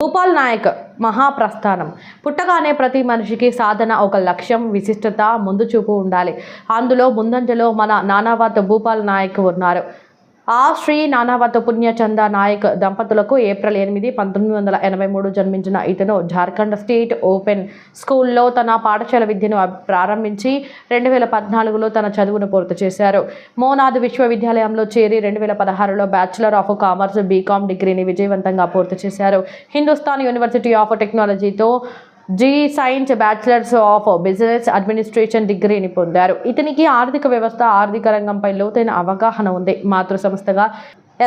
భూపాల్ నాయక్ మహాప్రస్థానం. పుట్టగానే ప్రతి మనిషికి సాధన, ఒక లక్ష్యం, విశిష్టత, ముందు చూపు ఉండాలి. అందులో ముందంజలో మన నానావత్ భూపాల్ నాయక్ ఉన్నారు. ఆ శ్రీ నానావత్ పుణ్యచంద నాయక్ దంపతులకు ఏప్రిల్ 8, 1983 జన్మించిన ఇతను జార్ఖండ్ స్టేట్ ఓపెన్ స్కూల్లో తన పాఠశాల విద్యను ప్రారంభించి 2014లో తన చదువును పూర్తి చేశారు. మోనాద్ విశ్వవిద్యాలయంలో చేరి 2016లో బ్యాచిలర్ ఆఫ్ కామర్స్ బీకామ్ డిగ్రీని విజయవంతంగా పూర్తి చేశారు. హిందుస్థాన్ యూనివర్సిటీ ఆఫ్ టెక్నాలజీతో science bachelors of business administration డిగ్రీని పొందారు. ఇతనికి ఆర్థిక వ్యవస్థ, ఆర్థిక రంగంపై లోతైన అవగాహన ఉంది. మాతృ సంస్థగా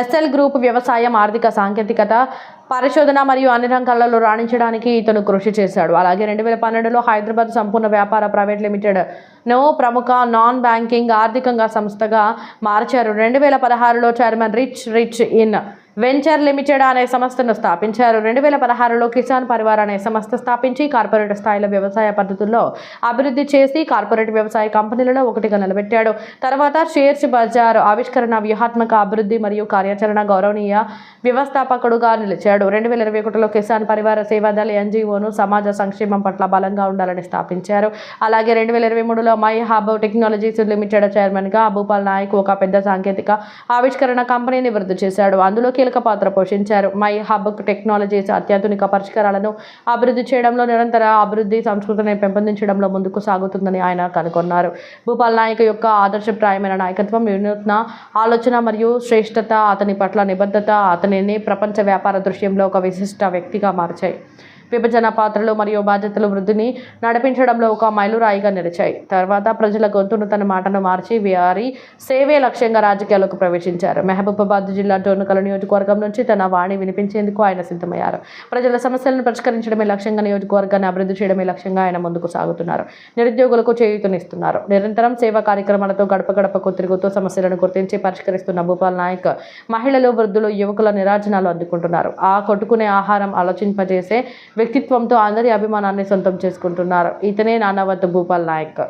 ఎస్ఎల్ గ్రూప్ వ్యవసాయం, ఆర్థిక సాంకేతికత, పరిశోధన మరియు అన్ని రంగాలలో రాణించడానికి ఇతను కృషి చేశాడు. అలాగే 2012లో హైదరాబాద్ సంపూర్ణ వ్యాపార ప్రైవేట్ లిమిటెడ్ను ప్రముఖ నాన్ బ్యాంకింగ్ ఆర్థికంగా సంస్థగా మార్చారు. 2016లో chairman rich in venture limited అనే సంస్థను స్థాపించారు. 2016లో కిసాన్ పరివార్ అనే సంస్థ స్థాపించి కార్పొరేట్ స్థాయిలో వ్యవసాయ పద్ధతుల్లో అభివృద్ధి చేసి కార్పొరేట్ వ్యవసాయ కంపెనీలలో ఒకటిగా నిలబెట్టాడు. తర్వాత షేర్స్ బజార్ ఆవిష్కరణ, వ్యూహాత్మక అభివృద్ధి మరియు కార్యాచరణ గౌరవనీయ వ్యవస్థాపకుడుగా నిలిచాడు. 2021లో కిసాన్ పరివార్ సేవాదల్ ఎన్జిఓను సమాజ సంక్షేమం పట్ల బలంగా ఉండాలని స్థాపించారు. అలాగే 2023లో మై హబ్ టెక్నాలజీస్ లిమిటెడ్ చైర్మన్గా భూపాల్ నాయక్ ఒక పెద్ద సాంకేతిక ఆవిష్కరణ కంపెనీని వృద్ధి చేశాడు. అందులో కీలక పాత్ర పోషించారు. మై హబ్ టెక్నాలజీస్ అత్యాధునిక పరిష్కారాలను అభివృద్ధి చేయడంలో, నిరంతర అభివృద్ధి సంస్కృతిని పెంపొందించడంలో ముందుకు సాగుతుందని ఆయన కనుగొన్నారు. భూపాల్ నాయక్ యొక్క ఆదర్శప్రాయమైన నాయకత్వం, వినూత్న ఆలోచన మరియు శ్రేష్టత అతని పట్ల నిబద్ధత అతనిని ప్రపంచ వ్యాపార దృశ్యంలో ఒక విశిష్ట వ్యక్తిగా మార్చాయి. విభజన పాత్రలు మరియు బాధ్యతలు వృద్ధిని నడిపించడంలో ఒక మైలురాయిగా నిలిచాయి. తర్వాత ప్రజల గొంతును, తన మాటను మార్చి వారి సేవే లక్ష్యంగా రాజకీయాల్లోకి ప్రవేశించారు. మహబూబాబాద్ జిల్లా డోర్నకల్ నియోజకవర్గం నుంచి తన వాణి వినిపించేందుకు ఆయన సిద్ధమయ్యారు. ప్రజల సమస్యలను పరిష్కరించడమే లక్ష్యంగా, నియోజకవర్గాన్ని అభివృద్ధి చేయడమే లక్ష్యంగా ఆయన ముందుకు సాగుతున్నారు. నిరుద్యోగులకు చేయూతనిస్తున్నారు. నిరంతరం సేవా కార్యక్రమాలతో గడప గడపకు తిరుగుతూ సమస్యలను గుర్తించి పరిష్కరిస్తున్న భూపాల్ నాయక్ మహిళలు, వృద్ధులు, యువకుల నిరాజనాలు అందుకుంటున్నారు. ఆ కొట్టుకునే ఆహారం ఆలోచింపజేసే వ్యక్తిత్వంతో అందరి అభిమానాన్ని సొంతం చేసుకుంటున్నారు. ఇతనే నానావత్ భూపాల్ నాయక్.